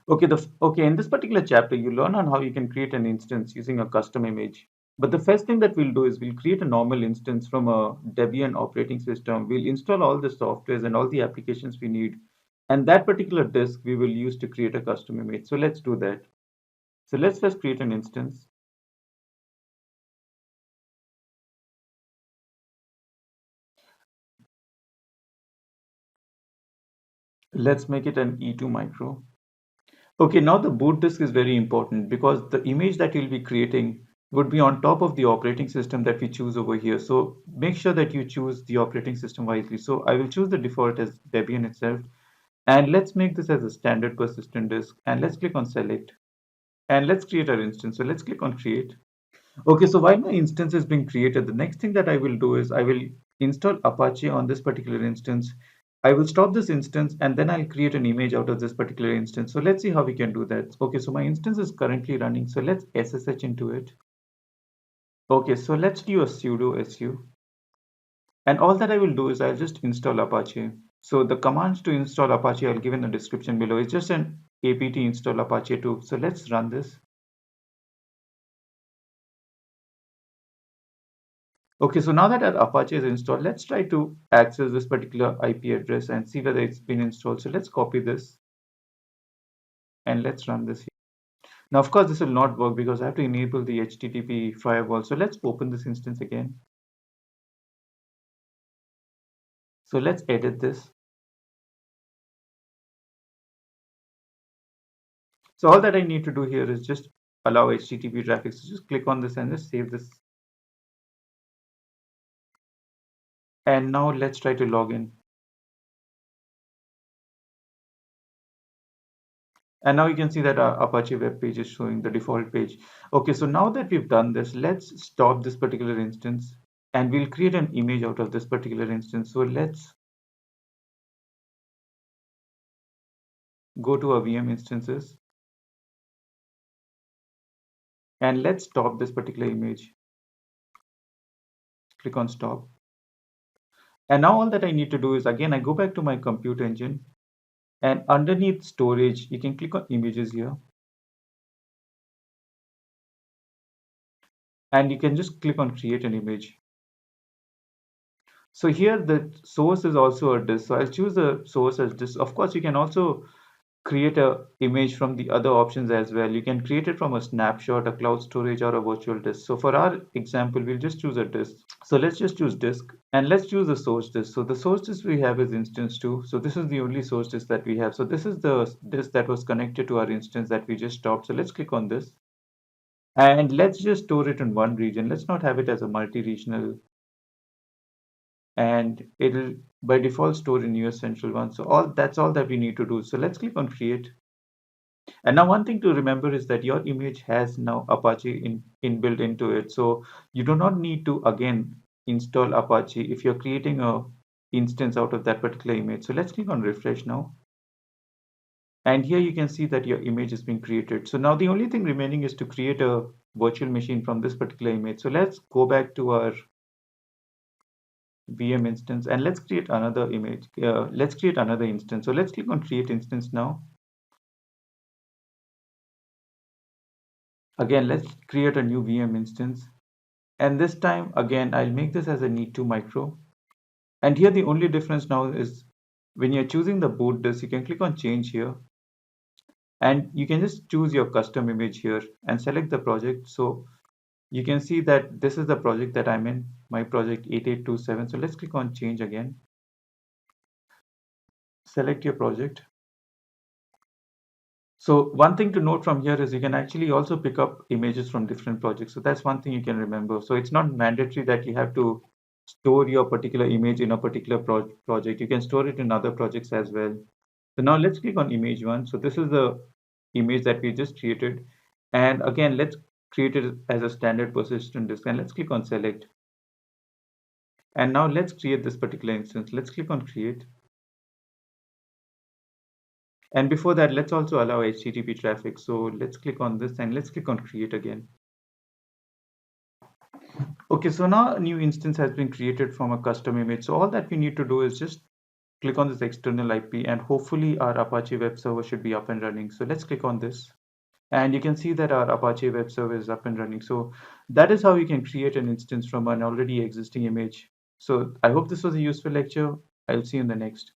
Okay, in this particular chapter, you learn on how you can create an instance using a custom image. But the first thing that we'll do is we'll create a normal instance from a Debian operating system. We'll install all the softwares and all the applications we need. And that particular disk we will use to create a custom image. So let's do that. So let's first create an instance. Let's make it an E2 micro. Okay, now the boot disk is very important because the image that you'll be creating would be on top of the operating system that we choose over here. So make sure that you choose the operating system wisely. So I will choose the default as Debian itself. And let's make this as a standard persistent disk. And let's click on select. And let's create our instance. So let's click on create. Okay, so while my instance is being created, the next thing that I will do is I will install Apache on this particular instance. I will stop this instance and then I'll create an image out of this particular instance. So let's see how we can do that. Okay, so my instance is currently running. So let's SSH into it. Okay, so let's do a sudo su. And all that I will do is I'll just install Apache. So the commands to install Apache I'll give in the description below. It's just an apt install Apache 2. So let's run this. Okay, so now that our Apache is installed, let's try to access this particular IP address and see whether it's been installed. So let's copy this and let's run this here. Now, of course, this will not work because I have to enable the HTTP firewall. So let's open this instance again. So let's edit this. So all that I need to do here is just allow HTTP traffic. So just click on this and just save this. And now let's try to log in. And now you can see that our Apache web page is showing the default page. Okay, so now that we've done this, let's stop this particular instance and we'll create an image out of this particular instance. So let's go to our VM instances and let's stop this particular image. Click on stop. And now all that I need to do is again, I go back to my compute engine and underneath storage, you can click on images here. And you can just click on create an image. So here the source is also a disk. So I'll choose the source as disk. Of course, you can also create a image from the other options as well. You can create it from a snapshot, a cloud storage, or a virtual disk. So for our example, we'll just choose a disk. So let's just choose disk and let's choose the source disk. So the source disk we have is instance 2. So this is the only source disk that we have. So this is the disk that was connected to our instance that we just stopped. So let's click on this and let's just store it in one region. Let's not have it as a multi-regional, and it'll by default store in US Central 1. So that's all that we need to do. So let's click on create. And now one thing to remember is that your image has now Apache inbuilt into it. So you do not need to again install Apache if you're creating a instance out of that particular image. So let's click on refresh now. And here you can see that your image has been created. So now the only thing remaining is to create a virtual machine from this particular image. So let's go back to our VM instance and let's create another image. Let's create another instance. So let's click on create instance now. Again, let's create a new VM instance. And this time, again, I'll make this as a need2 micro. And here the only difference now is when you're choosing the boot disk, you can click on change here. And you can just choose your custom image here and select the project. So you can see that this is the project that I'm in, my project 8827. So let's click on change again. Select your project. So one thing to note from here is you can actually also pick up images from different projects. So that's one thing you can remember. So it's not mandatory that you have to store your particular image in a particular project. You can store it in other projects as well. So now let's click on image one. So this is the image that we just created. And again, let's create it as a standard persistent disk. And let's click on select. And now let's create this particular instance. Let's click on create. And before that, let's also allow HTTP traffic. So let's click on this and let's click on create again. Okay, so now a new instance has been created from a custom image. So all that we need to do is just click on this external IP, and hopefully our Apache web server should be up and running. So let's click on this. And you can see that our Apache web server is up and running. So that is how you can create an instance from an already existing image. So I hope this was a useful lecture. I'll see you in the next.